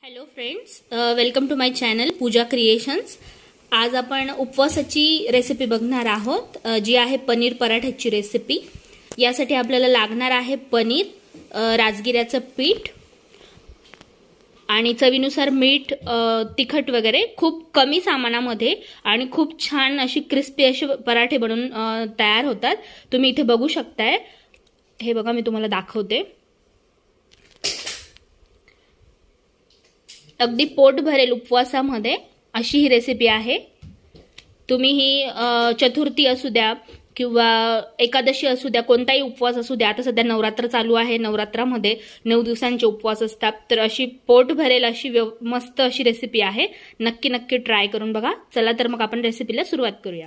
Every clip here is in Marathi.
Hello friends, welcome to my channel Pooja creations. आज आपण उपवासाची रेसिपी बघणार आहोत, जी आहे पनीर पराठ्याची रेसिपी। यासाठी आपल्याला लागणार आहे पनीर, राजगिऱ्याचं पीठ आणि चवीनुसार मीठ, तिखट वगैरे खूप कमी सामानामध्ये आणि खूप छान अशी क्रिस्पी असे पराठे बनवून तयार होतात। तुम्ही इथे बघू शकताय, हे बघा मी तुम्हाला दाखवते। अगदी पोट भरेल उपवासामध्ये अशी ही रेसिपी आहे। तुम्ही ही चतुर्थी असू द्या किंवा एकादशी असू द्या, कोणताही उपवास असू द्या, आता सध्या नवरात्र चालू आहे, नवरात्रामध्ये 9 दिवसांचे उपवास असतात, तर अशी पोट भरेल अशी मस्त अशी रेसिपी आहे। नक्की नक्की ट्राय करून बघा। चला तर मग आपण रेसिपीला सुरुवात करूया।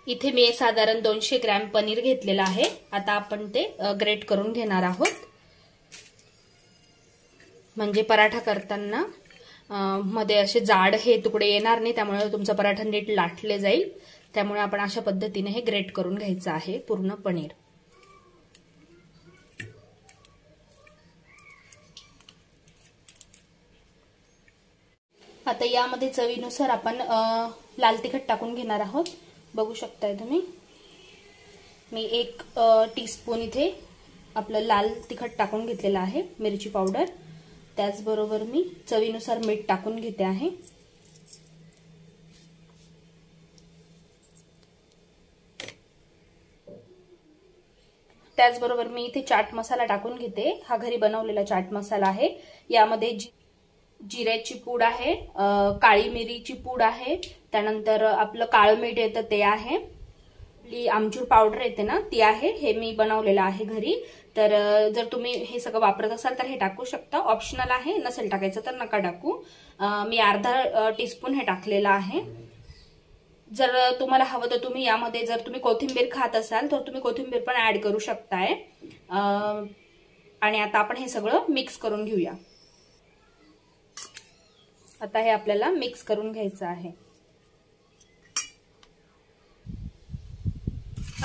इथे मी साधारण 200 ग्रॅम पनीर घेतलेला आहे। आता आपण ते ग्रेट करून घेणार आहोत, म्हणजे पराठा करताना मध्ये असे जाड हे तुकडे येणार नाही, त्यामुळे तुमचा पराठा नीट लाटले जाईल। त्यामुळे आपण अशा पद्धतीने हे ग्रेट करून घ्यायचं आहे पूर्ण पनीर। आता यामध्ये चवीनुसार आपण लाल तिखट टाकून घेणार आहोत। बघू शकताय तुम्ही, मी 1 टीस्पून इथे आपलं लाल तिखट टाकून घेतलेलं आहे, मिरची पावडर। त्याचबरोबर मी चवीनुसार मीठ टाकून घेते आहे। त्याचबरोबर मी इथे चाट मसाला टाकून घेते। हा घरी बनवलेला चाट मसाला आहे। यामध्ये जिऱ्याची पूड आहे, काळी मिरीची पूड आहे, त्यानंतर आपलं काळं मीठ येतं ते आहे, आमचूर पावडर येते ना ती आहे। हे मी बनवलेलं आहे घरी। तर जर तुम्ही हे सगळं वापरत असाल तर हे टाकू शकता, ऑप्शनल आहे, नसेल टाकायचं तर नका टाकू। मी अर्धा टीस्पून हे टाकलेलं आहे। जर तुम्हाला हवं तर तुम्ही यामध्ये जर तुम्ही कोथिंबीर खात असाल तर तुम्ही कोथिंबीर पण ऍड करू शकताय। आणि आता आपण हे सगळं मिक्स करून घेऊया। आता हे आपल्याला मिक्स करून घ्यायचं आहे।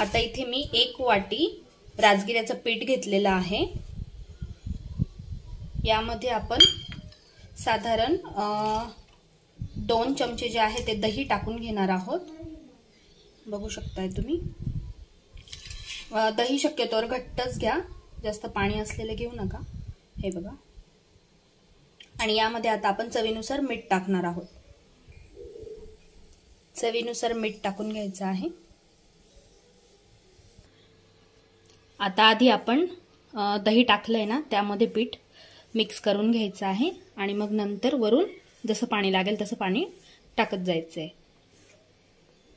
आता इथे मी 1 वाटी राजगिऱ्याचं पीठ घेतलेलं आहे। यामध्ये आपण साधारण 2 चमचे जे आहे ते दही टाकून घेणार आहोत। बघू शकताय तुम्ही, दही शक्यतोवर घट्टच घ्या, जास्त पाणी असलेलं घेऊ नका। हे बघा, आणि यामध्ये आता आपण चवीनुसार मीठ टाकणार आहोत। चवीनुसार मीठ टाकून घ्यायचं आहे। आता आधी आपण दही टाकलंय ना, त्यामध्ये पीठ मिक्स करून घ्यायचं आहे आणि मग नंतर वरून जसं पाणी लागेल तसं पाणी टाकत जायचंय।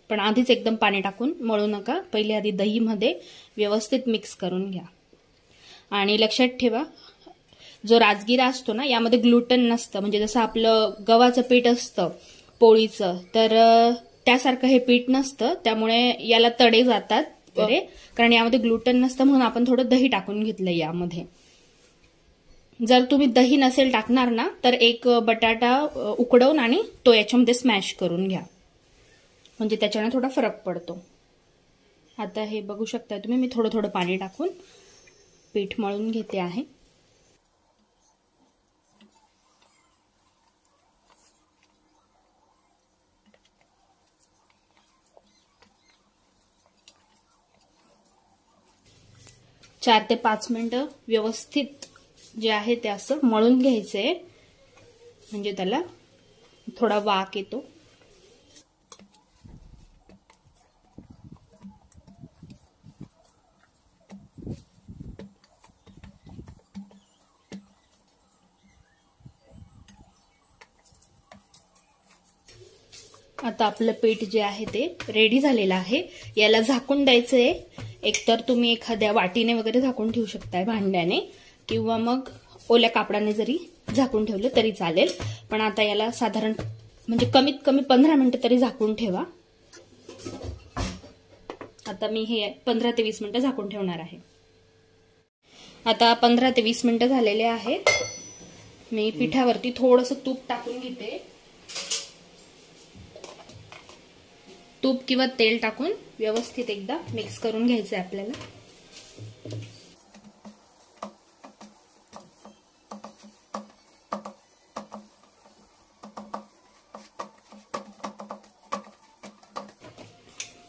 पण आधीच एकदम पाणी टाकून मळू नका, पहिले आधी दहीमध्ये व्यवस्थित मिक्स करून घ्या। आणि लक्षात ठेवा, जो राजगिरा असतो ना यामध्ये ग्लुटन नसतं, म्हणजे जसं आपलं गव्हाचं पीठ असतं पोळीचं, तर त्यासारखं हे पीठ नसतं, त्यामुळे याला तडे जातात वगैरे, कारण यामध्ये ग्लुटन नसतं, म्हणून आपण थोडं दही टाकून घेतलंय यामध्ये। जर तुम्ही दही नसेल टाकणार ना तर एक बटाटा उकडवून आणि तो याच्यामध्ये स्मॅश करून घ्या, म्हणजे त्याच्याने थोडा फरक पडतो। आता हे बघू शकता तुम्ही, मी थोडं थोडं पाणी टाकून पीठ मळून घेते आहे। चार ते 5 मिनिटं व्यवस्थित जे आहे ते असं मळून घ्यायचंय, म्हणजे त्याला थोडा वाक येतो। आता आपलं पीठ जे आहे ते रेडी झालेलं आहे। याला झाकून द्यायचंय। एकतर तुम्ही एखाद्या वाटीने वगैरे झाकून ठेवू शकताय, भांड्याने, किंवा मग ओल्या कापडाने जरी झाकून ठेवलं तरी चालेल। पण आता याला साधारण म्हणजे कमीत कमी 15 मिनिटं तरी झाकून ठेवा। आता मी हे 15 ते 20 मिनिटं झाकून ठेवणार आहे। आता 15 ते 20 मिनिटं झालेले आहेत। मी पिठावरती थोडंसं तूप टाकून घेते। तूप किंवा तेल टाकून व्यवस्थित एकदा मिक्स करून घ्यायचं आहे आपल्याला।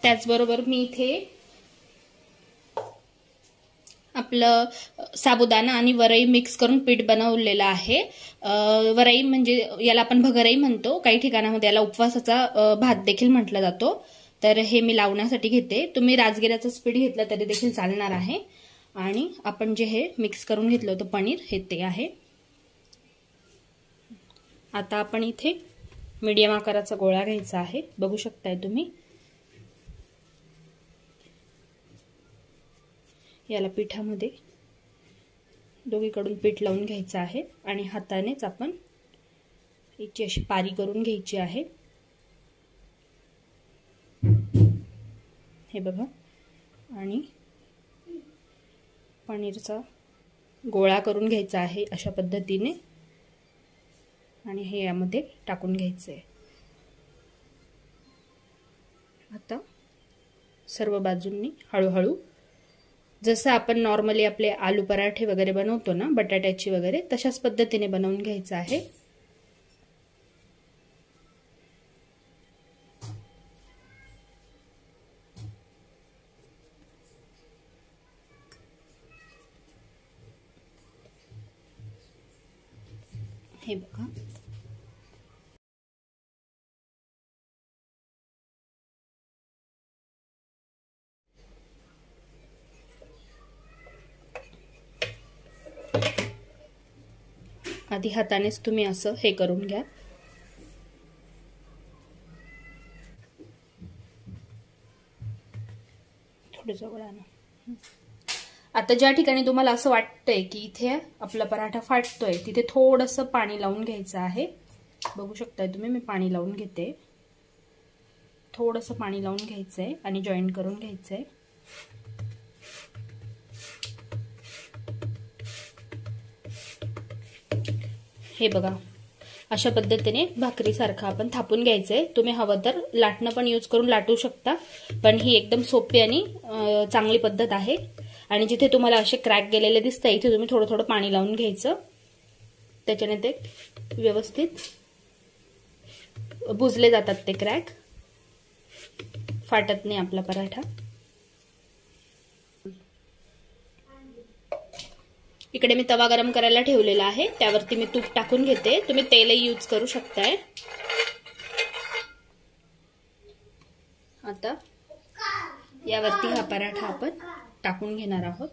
त्याचबरोबर मी इथे आपलं साबुदाणा आणि वरई मिक्स करून पीठ बनवलेलं आहे। वरई म्हणजे याला आपण भगरई म्हणतो, काही ठिकाणामध्ये याला उपवासाचा भात देखील म्हटलं जातो। तर हे मी लावण्यासाठी घेते, तुम्ही राजगिऱ्याचं पीठ घेतलं तरी देखील चालणार आहे। आणि आपण जे हे मिक्स करून घेतलं होतं पनीर, हे ते आहे। आता आपण इथे मीडियम आकाराचा गोळा घ्यायचा आहे, बघू शकताय तुम्ही। याला पिठामध्ये दोघीकडून पीठ लावून घ्यायचं आहे आणि हातानेच आपण याची अशी पारी करून घ्यायची आहे। हे बघा, आणि पनीरचा गोळा करून घ्यायचा आहे अशा पद्धतीने आणि हे यामध्ये टाकून घ्यायचे। आता सर्व बाजूंनी हळूहळू जसं आपण नॉर्मली आपले आलू पराठे वगैरे बनवतो ना, बटाट्याची वगैरे, तशाच पद्धतीने बनवून घ्यायचं आहे। हे बघा, आधी हातानेच तुम्ही असं हे करून घ्या। थोडं जवळ आणा। आता ज्या ठिकाणी तुम्हाला असं वाटतंय की इथे आपला पराठा फाटतोय, तिथे थोडंसं पाणी लावून घ्यायचं आहे। बघू शकताय तुम्ही, मी पाणी लावून घेते। थोडंसं पाणी लावून घ्यायचंय आणि जॉईन करून घ्यायचंय। हे बघा, अशा पद्धतीने भाकरीसारखं आपण थापून घ्यायचंय। तुम्ही हवं तर लाटणं पण यूज करून लाटू शकता, पण ही एकदम सोपी आणि चांगली पद्धत आहे। आणि जिथे तुम्हाला असे क्रॅक गेलेले दिसतात, इथे तुम्ही थोडं थोडं पाणी लावून घ्यायचं, त्याच्याने ते व्यवस्थित बुजले जातात, ते क्रॅक फाटत नाही आपला पराठा। इकडे मी तवा गरम करायला ठेवलेला आहे, त्यावरती मी तूप टाकून घेते, तुम्ही तेलही यूज करू शकताय। आता यावरती हा पराठा आपण टाकून घेणार आहोत।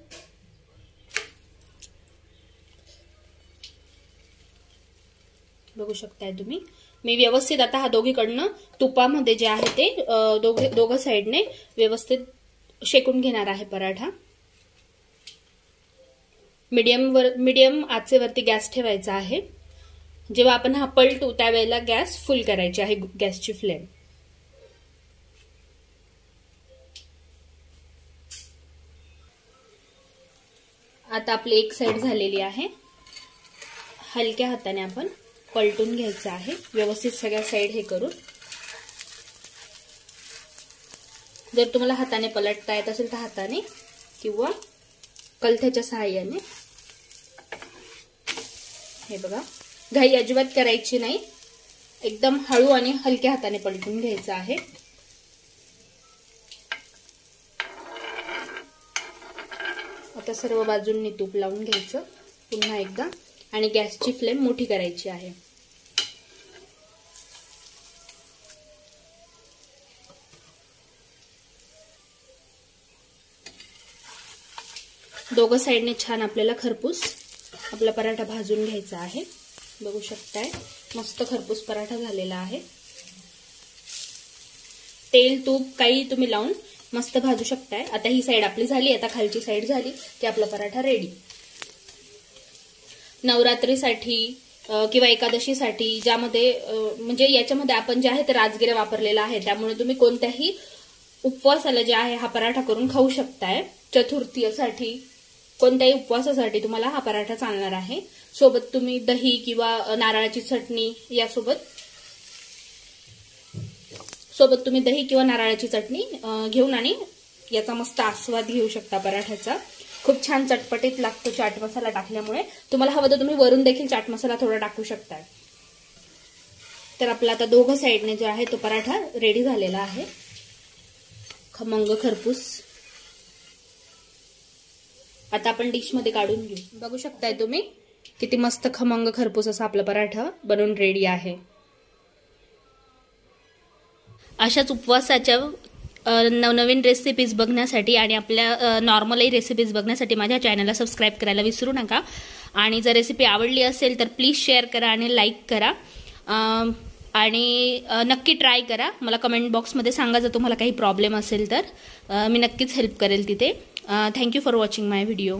बघू शकताय तुम्ही, मी व्यवस्थित आता हा दोघीकडनं तुपामध्ये जे आहे ते दोघं साइडने व्यवस्थित शेकून घेणार आहे पराठा। मीडियम आचेवरती गॅस ठेवायचा आहे। जेव्हा आपण हा पलटू त्यावेळेला गॅस फुल करायची आहे, गॅसची फ्लेम। आता आपली एक साइड झालेली आहे, हलक्या हाताने आपण पलटून घ्यायचं आहे, व्यवस्थित सगळ्या साइड हे करून। जर तुम्हाला हाताने पलटता येत असेल तर हाताने किंवा कलथ्याच्या सहाय्याने। हे बघा, घाई अजिबात करायची नाही, एकदम हळू आणि हलक्या हाताने पलटून घ्यायचं आहे। आता सर्व बाजूंनी तूप लावून घ्यायचं पुन्हा एकदा आणि गॅसची फ्लेम मोठी करायची आहे। दोघं साइडने छान आपल्याला खरपूस आपला पराठा भाजून घ्यायचा आहे। बघू शकताय, मस्त खरपूस पराठा झालेला आहे। तेल तूप काही तुम्ही लावून मस्त भाजू शकताय। आता ही साइड आपली झाली, आता खालची साइड झाली की आपला पराठा रेडी। नवरात्रीसाठी किंवा एकादशीसाठी ज्यामध्ये म्हणजे याच्यामध्ये आपण जे आहे ते राजगिरा वापरलेला आहे, त्यामुळे तुम्ही कोणत्याही उपवासाला जे आहे हा पराठा करून खाऊ शकताय। चतुर्थीसाठी कोणत्याही उपवासासाठी तुम्हाला हा पराठा चालणार आहे। सोबत तुम्ही दही किंवा नारळाची चटणी सोबत तुम्ही दही किंवा नारळाची चटणी घेऊन आणि याचा मस्त आस्वाद घेऊ शकता पराठ्याचा। खूप छान चटपटीत लागतो चाट मसाला टाकल्यामुळे। तुम्हाला हवं तर तुम्ही वरून देखील चाट मसाला थोडा टाकू शकता। तर आपला आता दोघं साइडने जो आहे तो पराठा रेडी झालेला आहे। खमंग खरपूस आता आपण डिश मध्ये काढून घेऊ। बघू शकताय तुम्ही किती मस्त खमंग खरपूस असा आपला पराठा बनवून रेडी आहे। अशाच उपवासाच्या नवनवीन रेसिपीज बघण्यासाठी आणि आपल्या नॉर्मलही रेसिपीज बघण्यासाठी माझ्या चॅनलला सबस्क्राईब करायला विसरू नका। आणि जर रेसिपी आवडली असेल तर प्लीज शेअर करा आणि लाईक करा आणि नक्की ट्राय करा। मला कमेंट बॉक्समध्ये सांगा जर तुम्हाला काही प्रॉब्लेम असेल तर मी नक्कीच हेल्प करेल तिथे। Thank you for watching my video.